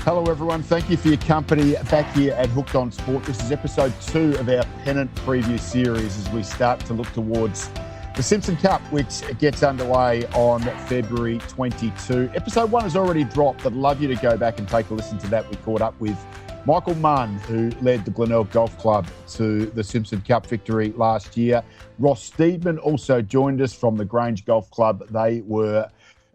Hello everyone, thank you for your company back here at Hooked on Sport. This is episode 2 of our Pennant preview series as we start to look towards the Simpson Cup, which gets underway on February 22. Episode 1 has already dropped. I'd love you to go back and take a listen to that. We caught up with Michael Munn, who led the Reynella Golf Club to the Simpson Cup victory last year. Ross Steedman also joined us from the Grange Golf Club. They were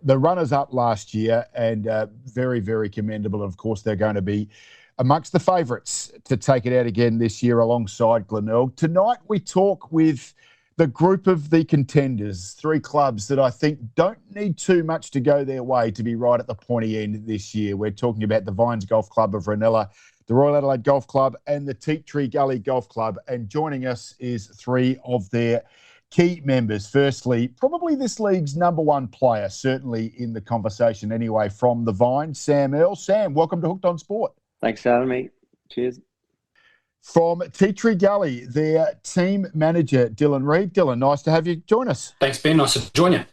the runners-up last year and very, very commendable. Of course, they're going to be amongst the favourites to take it out again this year alongside Reynella. Tonight, we talk with the group of the contenders, 3 clubs that I think don't need too much to go their way to be right at the pointy end this year. We're talking about the Vines Golf Club of Reynella, the Royal Adelaide Golf Club and the Tree Gully Golf Club. And joining us is 3 of their key members. Firstly, probably this league's number 1 player, certainly in the conversation anyway, from the Vine, Sam Earl. Sam, welcome to Hooked on Sport. Thanks for having me. Cheers. From Tree Gully, their team manager, Dylan Reid. Dylan, nice to have you join us. Thanks, Ben. Nice to join you.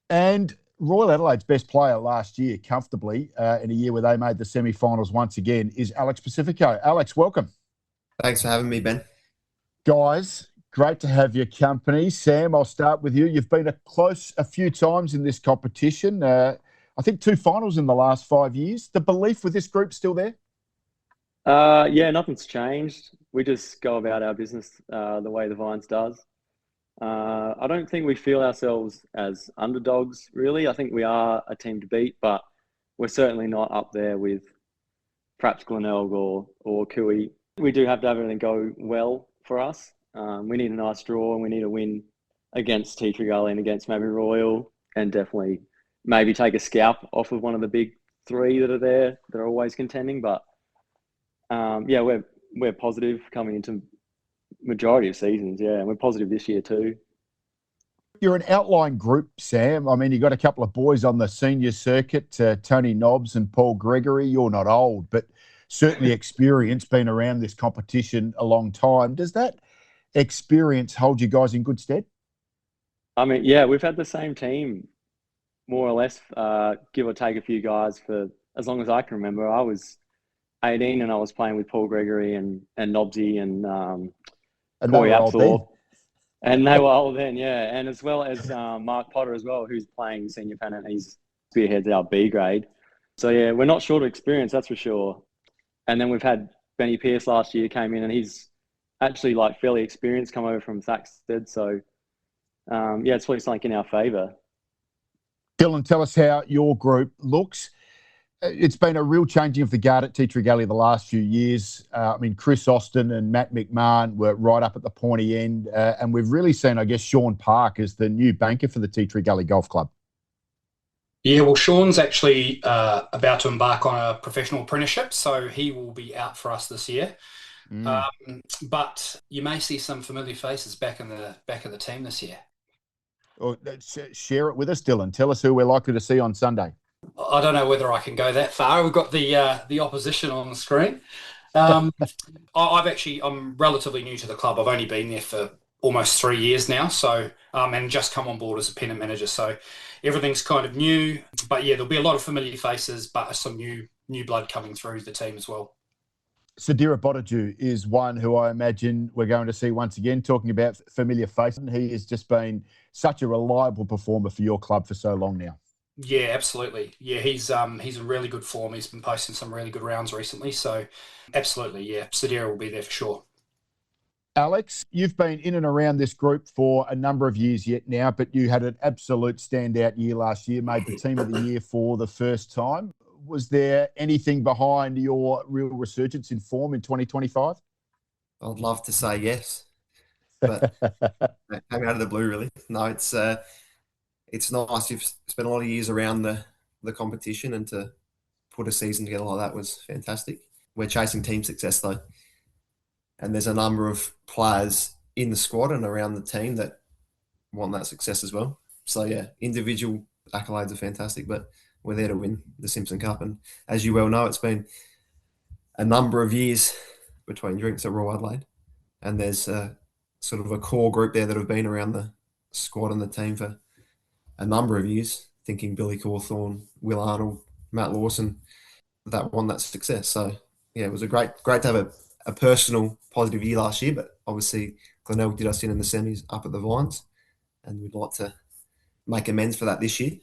And Royal Adelaide's best player last year, comfortably, in a year where they made the semi-finals once again, is Alex Pacifico. Alex, welcome. Thanks for having me, Ben. Guys, great to have your company. Sam, I'll start with you. You've been close a few times in this competition. I think 2 finals in the last 5 years. The belief with this group still there? Yeah, nothing's changed. We just go about our business the way the Vines does. I don't think we feel ourselves as underdogs, really. I think we are a team to beat, but we're certainly not up there with perhaps Reynella or Cooey. We do have to have everything go well for us. We need a nice draw and we need a win against Tree Gully and against maybe Royal, and definitely maybe take a scalp off of one of the big 3 that are there that are always contending. But yeah, we're positive coming into majority of seasons, yeah, and we're positive this year too. You're an outlying group, Sam. I mean, you've got a couple of boys on the senior circuit, Tony Nobbs and Paul Gregory. You're not old, but certainly experienced, been around this competition a long time. Does that experience hold you guys in good stead? I mean, yeah, we've had the same team more or less, give or take a few guys for as long as I can remember. I was 18 and I was playing with Paul Gregory and Nobbsy and Corey Apthorpe. And they were old then, yeah. And as well as Mark Potter as well, who's playing senior Pennant. He's spearheads our B grade. So yeah, we're not short of experience, that's for sure. And then we've had Benny Pearce last year came in and he's actually like fairly experienced, come over from Thaxted. So yeah, it's probably something in our favour. Dylan, tell us how your group looks. It's been a real changing of the guard at Tree Gully the last few years. I mean, Chris Austin and Matt McMahon were right up at the pointy end. And we've really seen, I guess, Sean Park as the new banker for the Tree Gully Golf Club. Yeah, well, Sean's actually about to embark on a professional apprenticeship, so he will be out for us this year. But you may see some familiar faces back in the team this year. Well, share it with us, Dylan. Tell us who we're likely to see on Sunday. I don't know whether I can go that far. We've got the opposition on the screen. I'm relatively new to the club. I've only been there for almost 3 years now, so and just come on board as a Pennant manager. So everything's kind of new. But yeah, there'll be a lot of familiar faces, but some new blood coming through the team as well. Sadira Botaju is one who I imagine we're going to see once again. Talking about familiar faces, he has just been such a reliable performer for your club for so long now. Yeah, absolutely. Yeah, he's in really good form. He's been posting some really good rounds recently. So absolutely, yeah, Sadira will be there for sure. Alex, you've been in and around this group for a number of years yet now, but you had an absolute standout year last year, made the team of the year for the first time. Was there anything behind your real resurgence in form in 2025? I'd love to say yes, but it came out of the blue, really. No, it's nice. You've spent a lot of years around the competition, and to put a season together like that was fantastic. We're chasing team success, though, and there's a number of players in the squad and around the team that want that success as well. So, yeah, individual accolades are fantastic, but we're there to win the Simpson Cup. And as you well know, it's been a number of years between drinks at Royal Adelaide, and there's sort of a core group there that have been around the squad and the team for a number of years, thinking Billy Cawthorne, Will Arnold, Matt Lawson, that won that success. So yeah, it was great to have a personal positive year last year, but obviously Glenelg did us in the semis up at the Vines, and we'd like to make amends for that this year.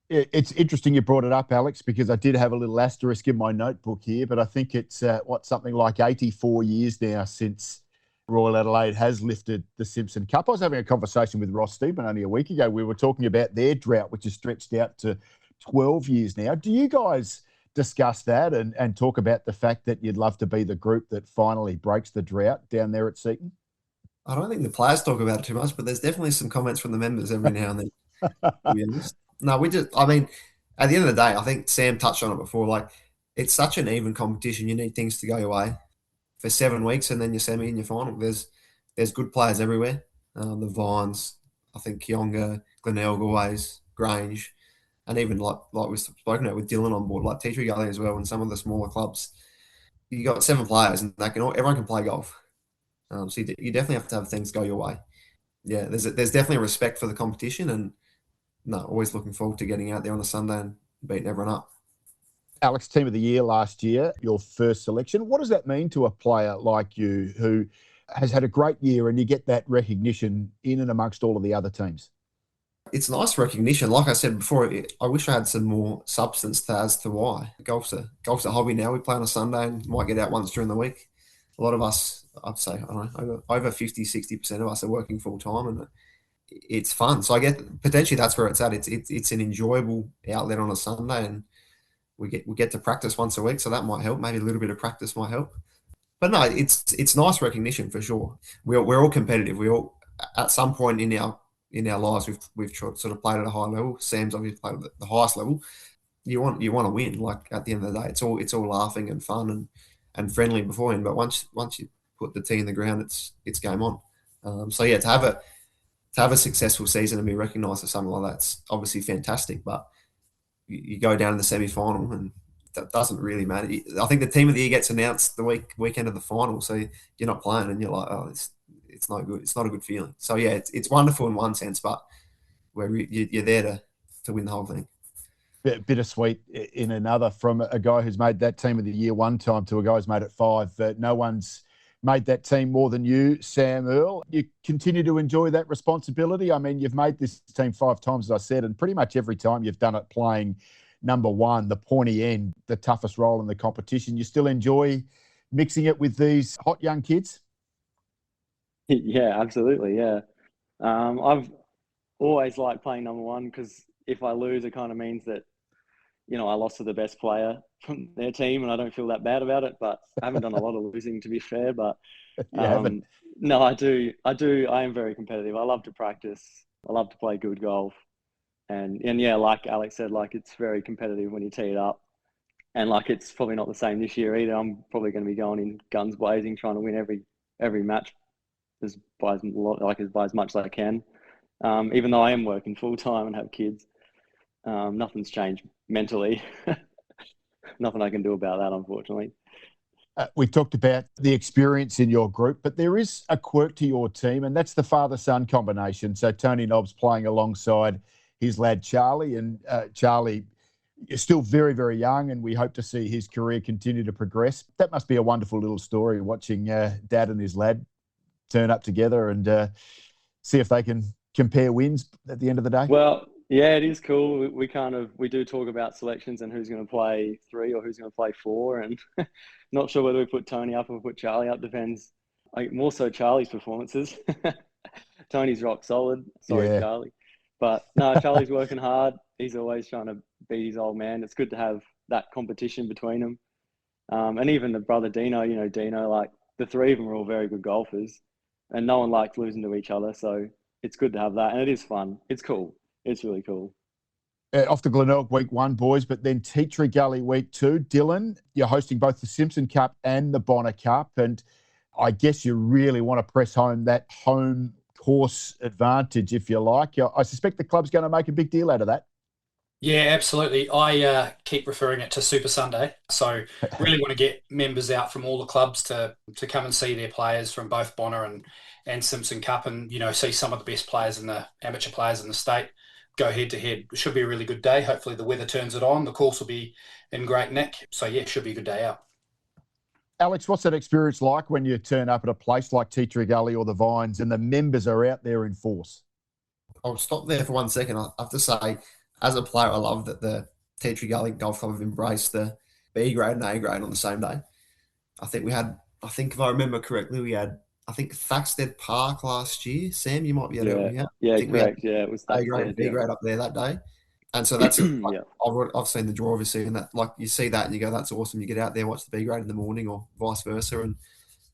It's interesting you brought it up, Alex, because I did have a little asterisk in my notebook here, but I think it's something like 84 years now since Royal Adelaide has lifted the Simpson Cup. I was having a conversation with Ross Stephen only a week ago. We were talking about their drought, which has stretched out to 12 years now. Do you guys discuss that and talk about the fact that you'd love to be the group that finally breaks the drought down there at Seaton? I don't think the players talk about it too much, but there's definitely some comments from the members every now and then, to be honest. No, I mean, at the end of the day, I think Sam touched on it before. Like, it's such an even competition. You need things to go your way for 7 weeks, and then your semi and your final. There's good players everywhere. The Vines, I think Kionga, Glenelg always, Grange, and even like we've spoken about with Dylan on board, like Tree Gully as well, and some of the smaller clubs. You got 7 players, and everyone can play golf. So you definitely have to have things go your way. Yeah, there's definitely a respect for the competition, and no, always looking forward to getting out there on a Sunday and beating everyone up. Alex, Team of the Year last year, your first selection. What does that mean to a player like you who has had a great year and you get that recognition in and amongst all of the other teams? It's nice recognition. Like I said before, I wish I had some more substance as to why. Golf's a hobby now. We play on a Sunday and might get out once during the week. A lot of us, I'd say, I don't know, over 50, 60% of us are working full time, and it's fun. So I get potentially that's where it's at. It's an enjoyable outlet on a Sunday, and we get to practice once a week, so that might help. Maybe a little bit of practice might help. But no, it's nice recognition for sure. We're all competitive. We all at some point in our lives we've sort of played at a high level. Sam's obviously played at the highest level. You want to win. Like at the end of the day, it's all laughing and fun and friendly beforehand. But once you put the tee in the ground, it's game on. So yeah, to have a successful season and be recognised for something like that's obviously fantastic. But you go down to the semi-final and that doesn't really matter. I think the Team of the Year gets announced the weekend of the final, so you're not playing and you're like, oh, it's not good. It's not a good feeling. So yeah, it's wonderful in one sense, but where you're there to win the whole thing. Bittersweet in another, from a guy who's made that Team of the Year one time to a guy who's made it 5. No one's made that team more than you, Sam Earl. You continue to enjoy that responsibility. I mean, you've made this team 5 times, as I said, and pretty much every time you've done it playing number 1, the pointy end, the toughest role in the competition. You still enjoy mixing it with these hot young kids? Yeah, absolutely. Yeah. I've always liked playing number 1 because if I lose, it kind of means that, I lost to the best player from their team and I don't feel that bad about it, but I haven't done a lot of losing, to be fair. But no, I do. I am very competitive. I love to practice. I love to play good golf. And yeah, like Alex said, like it's very competitive when you tee it up. And like it's probably not the same this year either. I'm probably going to be going in guns blazing, trying to win every match by as much as I can. Even though I am working full time and have kids, nothing's changed mentally. Nothing I can do about that, unfortunately. We talked about the experience in your group, but there is a quirk to your team, and that's the father-son combination. So Tony Nobbs playing alongside his lad Charlie, and Charlie is still very, very young, and we hope to see his career continue to progress. That must be a wonderful little story, watching Dad and his lad turn up together and see if they can compare wins at the end of the day. Well, yeah, it is cool. We do talk about selections and who's going to play 3 or who's going to play 4, and not sure whether we put Tony up or put Charlie up. Depends. More so Charlie's performances. Tony's rock solid. Sorry, yeah. Charlie. But no, Charlie's working hard. He's always trying to beat his old man. It's good to have that competition between them. And even the brother Dino, Dino, like the 3 of them are all very good golfers and no one likes losing to each other. So it's good to have that. And it is fun. It's cool. It's really cool. Off to Glenelg week 1, boys, but then Tree Gully week 2. Dylan, you're hosting both the Simpson Cup and the Bonner Cup. And I guess you really want to press home that home course advantage, if you like. I suspect the club's going to make a big deal out of that. Yeah, absolutely. I keep referring it to Super Sunday. So really want to get members out from all the clubs to come and see their players from both Bonner and Simpson Cup and, see some of the best players in the amateur players in the state. go head to head. It should be a really good day. Hopefully the weather turns it on. The course will be in great nick. So yeah, it should be a good day out. Alex, what's that experience like when you turn up at a place like Tree Gully or the Vines and the members are out there in force? I'll stop there for 1 second. I have to say, as a player, I love that the Tree Gully Golf Club have embraced the B grade and A grade on the same day. I think if I remember correctly, we had, Thaxted Park last year. Sam, you might be able to help me out. Yeah, I think correct. Yeah, it was A grade and B grade up there that day. And so that's, I've seen the draw obviously, and that, like, you see that and you go, that's awesome. You get out there, watch the B grade in the morning or vice versa, and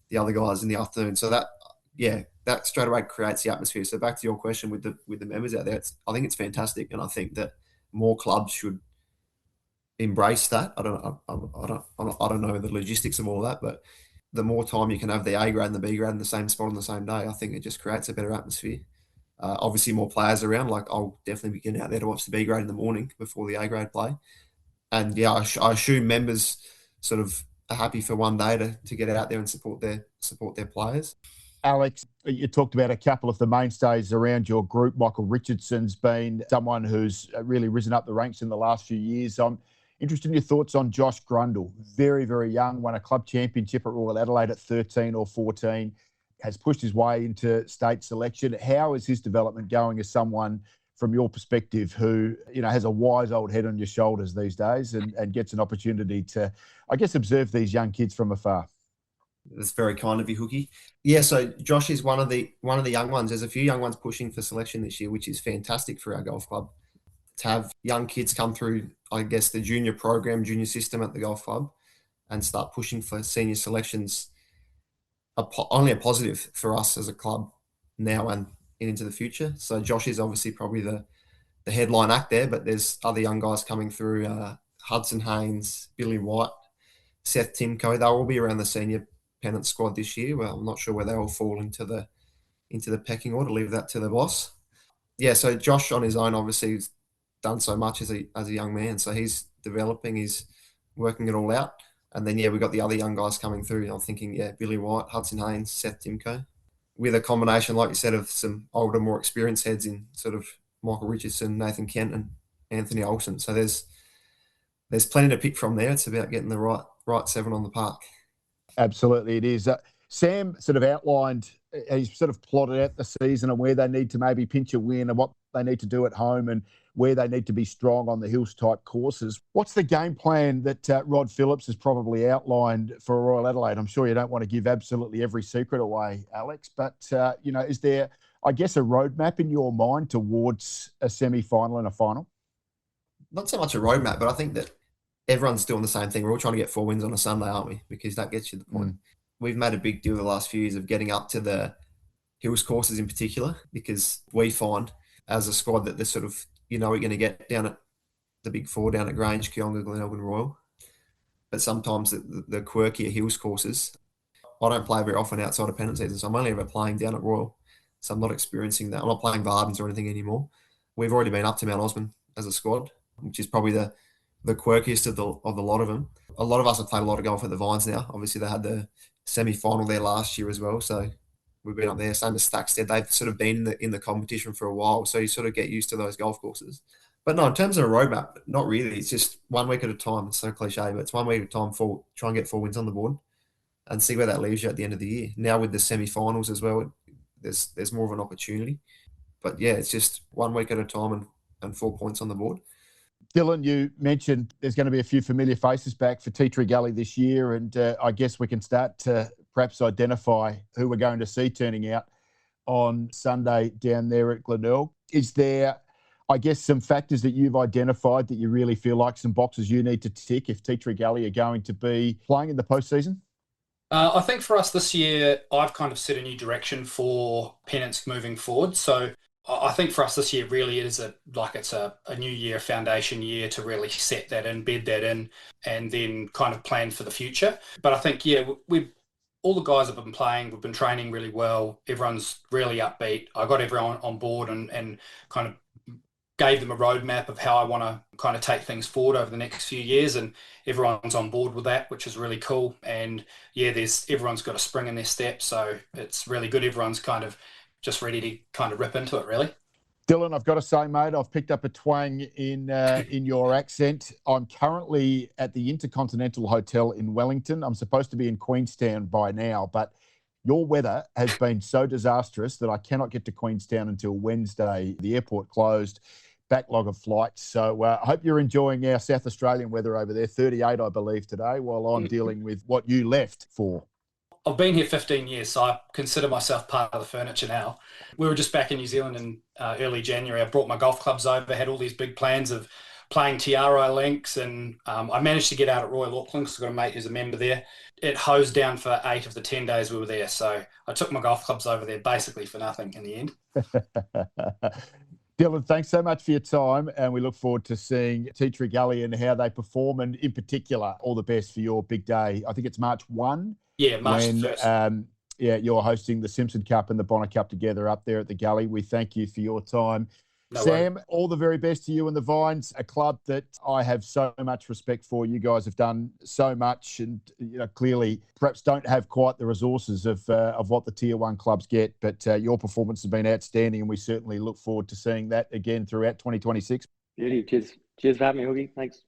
the other guys in the afternoon. So that straight away creates the atmosphere. So back to your question with the members out there, I think it's fantastic, and I think that more clubs should embrace that. I don't know the logistics of all that, but the more time you can have the A grade and the B grade in the same spot on the same day, I think it just creates a better atmosphere. Obviously, more players around. Like, I'll definitely be getting out there to watch the B grade in the morning before the A grade play. And yeah, I assume members sort of are happy for one day to get out there and support their players. Alex, you talked about a couple of the mainstays around your group. Michael Richardson's been someone who's really risen up the ranks in the last few years. I'm interested in your thoughts on Josh Grundle. Very, very young, won a club championship at Royal Adelaide at 13 or 14, has pushed his way into state selection. How is his development going as someone, from your perspective, who, has a wise old head on your shoulders these days and gets an opportunity to, I guess, observe these young kids from afar? That's very kind of you, Hookie. Yeah, so Josh is one of the young ones. There's a few young ones pushing for selection this year, which is fantastic for our golf club. To have young kids come through, I guess, the junior system at the golf club and start pushing for senior selections, only a positive for us as a club now and into the future. So Josh is obviously probably the headline act there, but there's other young guys coming through, Hudson Haynes, Billy White, Seth Timko. They'll all be around the senior Pennant squad this year. Well, I'm not sure where they all fall into the pecking order. Leave that to the boss. Yeah, so Josh on his own obviously has done so much as a young man. So he's developing, he's working it all out. And then, we've got the other young guys coming through. I'm thinking, Billy White, Hudson Haynes, Seth Timko, with a combination, like you said, of some older, more experienced heads in sort of Michael Richardson, Nathan Kent, and Anthony Olsen. So there's plenty to pick from there. It's about getting the right seven on the park. Absolutely, it is. Sam sort of outlined, he's sort of plotted out the season and where they need to maybe pinch a win and what they need to do at home and where they need to be strong on the hills type courses. What's the game plan that Rod Phillips has probably outlined for Royal Adelaide? I'm sure you don't want to give absolutely every secret away, Alex, but, is there, I guess, a roadmap in your mind towards a semi-final and a final? Not so much a roadmap, but I think that everyone's doing the same thing. We're all trying to get 4 wins on a Sunday, aren't we? Because that gets you the point. We've made a big deal the last few years of getting up to the hills courses in particular, because we find as a squad that they're sort of, we're going to get down at the big four, down at Grange, Kionga, Glenelg and Royal. But sometimes the quirkier hills courses, I don't play very often outside of Pennant season, so I'm only ever playing down at Royal. So I'm not experiencing that. I'm not playing Vardens or anything anymore. We've already been up to Mount Osman as a squad, which is probably the quirkiest of the lot of them. A lot of us have played a lot of golf at the Vines now. Obviously, they had the semi-final there last year as well, so we've been up there. Same as Thaxted, they've sort of been in the competition for a while, so you sort of get used to those golf courses. But no, in terms of a roadmap, not really. It's just 1 week at a time. It's so cliche, but it's 1 week at a time. Try and get 4 wins on the board and see where that leaves you at the end of the year. Now with the semi-finals as well, there's more of an opportunity. But yeah, it's just 1 week at a time and 4 points on the board. Dylan, you mentioned there's going to be a few familiar faces back for Tree Gully this year, and I guess we can start to perhaps identify who we're going to see turning out on Sunday down there at Glenelg. Is there, I guess, some factors that you've identified that you really feel like some boxes you need to tick if Tree Gully are going to be playing in the postseason? I think for us this year, I've kind of set a new direction for Pennants moving forward. So I think for us this year, really it is it's a new year, foundation year to really set that in, bed that in, and then kind of plan for the future. But I think, all the guys have been playing, we've been training really well. Everyone's really upbeat. I got everyone on board and kind of gave them a roadmap of how I want to kind of take things forward over the next few years, and everyone's on board with that, which is really cool. And everyone's got a spring in their step, so it's really good. Everyone's kind of just ready to kind of rip into it, really. Dylan, I've got to say, mate, I've picked up a twang in your accent. I'm currently at the Intercontinental Hotel in Wellington. I'm supposed to be in Queenstown by now, but your weather has been so disastrous that I cannot get to Queenstown until Wednesday. The airport closed, backlog of flights. So I hope you're enjoying our South Australian weather over there. 38, I believe, today, while I'm dealing with what you left for. I've been here 15 years, so I consider myself part of the furniture now. We were just back in New Zealand in early January. I brought my golf clubs over, had all these big plans of playing TRI links, and I managed to get out at Royal Auckland because I've got a mate who's a member there. It hosed down for 8 of the 10 days we were there, so I took my golf clubs over there basically for nothing in the end. Dylan, thanks so much for your time, and we look forward to seeing Tree Gully and how they perform, and in particular, all the best for your big day. I think it's March 1. Yeah, March 1st. You're hosting the Simpson Cup and the Bonner Cup together up there at the Gully. We thank you for your time. No Sam, worries. all the very best to you and the Vines, a club that I have so much respect for. You guys have done so much, and clearly perhaps don't have quite the resources of what the Tier 1 clubs get, but your performance has been outstanding, and we certainly look forward to seeing that again throughout 2026. Beauty. Cheers for having me, Hoogie. Thanks.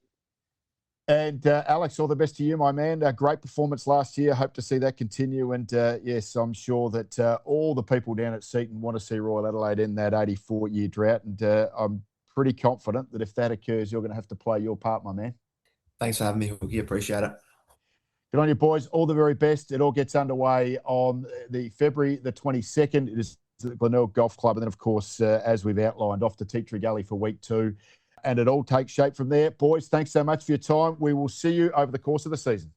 And Alex, all the best to you, my man. A great performance last year. Hope to see that continue. And yes, I'm sure that all the people down at Seaton want to see Royal Adelaide in that 84-year drought. And I'm pretty confident that if that occurs, you're going to have to play your part, my man. Thanks for having me, Hoogie. Appreciate it. Good on you, boys. All the very best. It all gets underway on the February the 22nd. It is the Glenelg Golf Club. And then, of course, as we've outlined, off to Tree Gully for week 2. And it all takes shape from there. Boys, thanks so much for your time. We will see you over the course of the season.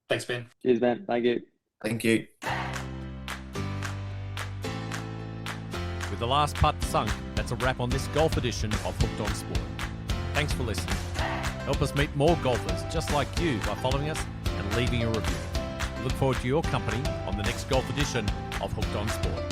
Thanks, Ben. Cheers, man. Thank you. Thank you. With the last putt sunk, that's a wrap on this golf edition of Hooked on Sport. Thanks for listening. Help us meet more golfers just like you by following us and leaving a review. We look forward to your company on the next golf edition of Hooked on Sport.